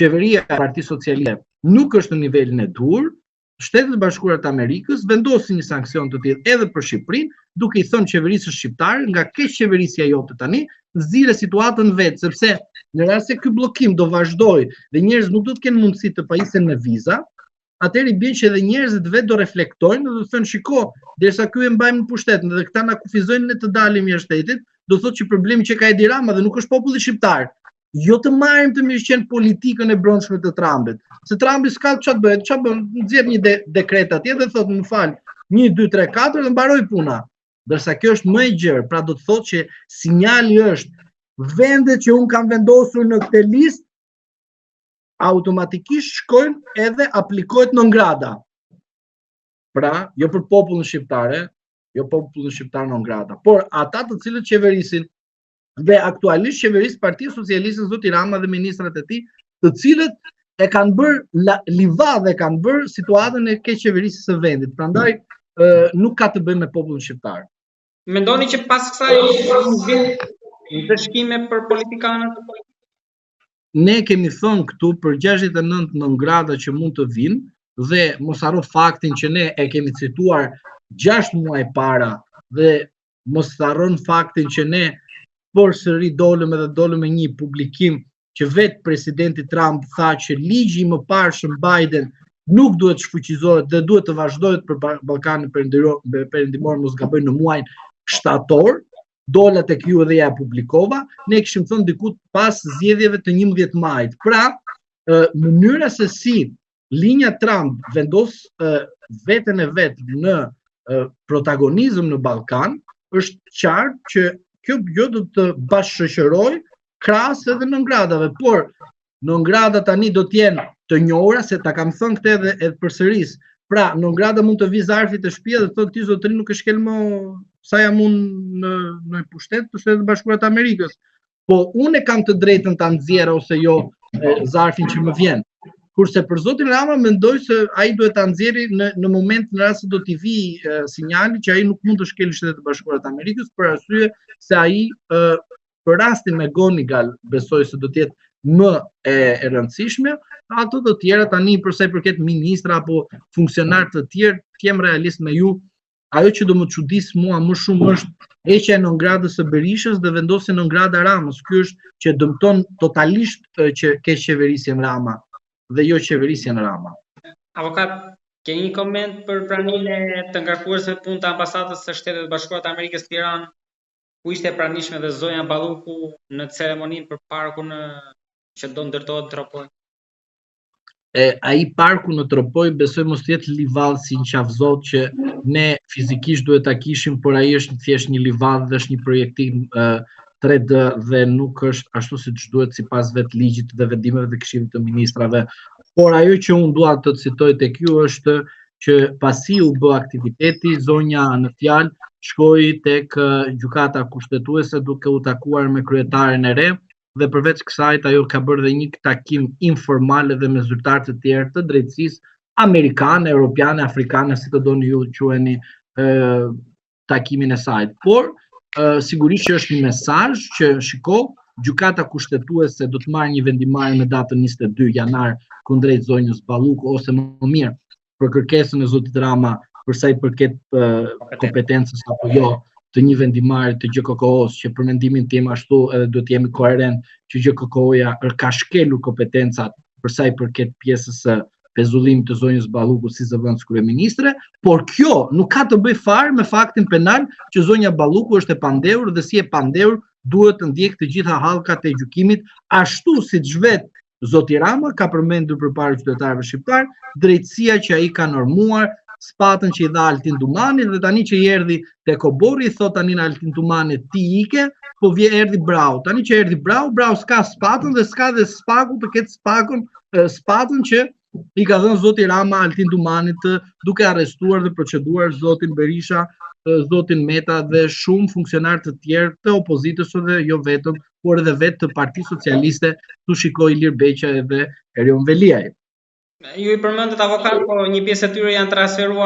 qeveria e Partisë Socialiste nuk është në nivelin e dur, Shtetet e Bashkuara të Amerikës vendosin një sankcion të tillë edhe për Shqipërinë, duke i thënë qeverisë shqiptare nga keq qeverisja jote tani, nxirre situatën vetë, sepse në rast se ky bllokim do vazhdojë dhe njerëzit nuk do të kenë mundësi të pajisen me viza, atëherë i bën që edhe njerëzit vetë do reflektojnë dhe do thënë shiko, derisa ky e mbajmë në pushtetin dhe këta na kufizojnë ne të dalim jashtë shtetit, do thotë që problemi që ka Edi Rama dhe nuk është populli shqiptar. Jo të marrim të mirëqen politikën e brendshme të Trumpit. Se Trumpi s'ka çfarë bëhet, çfarë bën, nxjerr një dekret atje dhe thotë më fal, 1 2 3 4 dhe mbaroi puna. Ndërsa kjo është më e gjerë, pra do të thotë që sinjali është vendet që un kam vendosur në këtë listë automatikisht shkojnë edhe aplikohet non grata. Pra, jo për popullin shqiptar non grata, por ata të cilët qeverisin dhe aktualisht qeverisë Partia Socialiste zoti Rama dhe ministrat e tij, të cilët e kanë bërë livadë, kanë bërë situatën e keq qeverisjes së vendit. Prandaj nuk ka të bëjë me popullin shqiptar. Mendoni që pas kësaj vjen dëshkime për politikanët? Ne kemi thënë këtu për 69 non grata që mund të vinë dhe mos harro faktin që ne e kemi cituar 6 muaj para dhe mos harron faktin që ne por sëri dolëm me një publikim që vetë presidenti Trump tha që ligji i mëparshëm Biden nuk duhet shfuqizohet dhe duhet të vazhdohet për Ballkanin Perëndimor, mos gaboj në muajin shtator, dola tek ju dhe ja publikova, ne kishim thënë diku pas zgjedhjeve të 11 majit. Pra, mënyra se si linja Trump vendos veten e vet në protagonizëm në Ballkan është qartë që kjo jo do të bashkëshoqëroj krahas edhe non gradave, por non grada tani do të jenë të njohura, se ta kam thënë këtë edhe përsëris. Pra, non grada mund të vi zarfi të shtëpia dhe thotë ti zotëri nuk e shkel më sa jam unë në pushtet të Shtetet e Bashkuara të Amerikës. Po unë kam të drejtën ta nxjerr ose jo zarfin që më vjen. Kurse për zotin Rama mendoj se ai duhet ta nxjerrë në moment në rast se do t'i vi sinjali që ai nuk mund të shkelë Shtetet e Bashkuara të Amerikës për arsye se ai për rastin me Gonigal besoj se do të jetë më e rëndësishme, ato të tjera tani për sa i përket ministra apo funksionar të tjerë, të jem realist me ju, ajo që do më çudis mua më shumë është heqja e non gradës së Berishës dhe vendosja non grada Ramës. Ky është që dëmton totalisht që keq qeverisjen Rama dhe jo qeverisjen Rama. Avokat, ke një koment për praninë e të ngarkuarësve punë të ambasadës së Shtetet e Bashkuara të Amerikës në Tiranë, ku ishte e pranishme dhe zonja Balluku në ceremoninë për parkun që do ndërtohet Tropoj? Ai parku në Tropoj besoj mos të jetë livadë si në Qafzot që ne fizikisht duhet ta kishim, por ai është thjesht një livadë dhe është një projektim 3D dhe nuk është ashtu siç duhet sipas vetë ligjit dhe vendimeve të Këshillit të Ministrave. Por ajo që unë dua të citoj tek ju është që pasi u bë aktiviteti, zonja në fjalë shkoi tek gjykata kushtetuese duke u takuar me kryetaren e re dhe përveç kësaj ajo ka bërë dhe një takim informal edhe me zyrtar të tjerë të drejtësisë amerikane, europiane, afrikane, si të doni ju quheni takimin e saj. Por sigurisht që është një mesazh që shiko, gjykata kushtetuese do të marrë një vendimarrje me datën 22 janar kundrejt zonjës Balluku ose më mirë për kërkesën e zotit Rama për sa i përket kompetencës apo jo të një vendimarrje të GKK-s, që për mendimin tim ashtu edhe duhet të jemi koherent që GKK-ja ka shkelur kompetencat për sa i përket pjesës së pezullimit të zonjës Balluku si zëvendës kryeministre, por kjo nuk ka të bëjë fare me faktin penal që zonja Balluku është e pandehur dhe si e pandehur duhet të ndjek të gjitha hallkat e gjykimit, ashtu siç vetë zoti Rama ka përmendur përpara qytetarëve shqiptar, drejtësia që ai ka normuar, spatën që i dha Altin Dumani dhe tani që i erdhi te Kobori i thot tani në Altin Dumani ti ike, po erdhi Brau. Tani që erdhi Brau s'ka spatën dhe s'ka dhe spaku të ketë spatën që i ka dhënë zoti Rama Altin Dumanit duke arrestuar dhe proceduar zotin Berisha, zotin Meta dhe shumë funksionar të tjerë të opozitës dhe jo vetëm, por edhe vetë të Partisë Socialiste, tu shikoj Ilir Beqa edhe Erion Veliaj. Ju i përmendët avokat, po një pjesë e tyre janë transferuar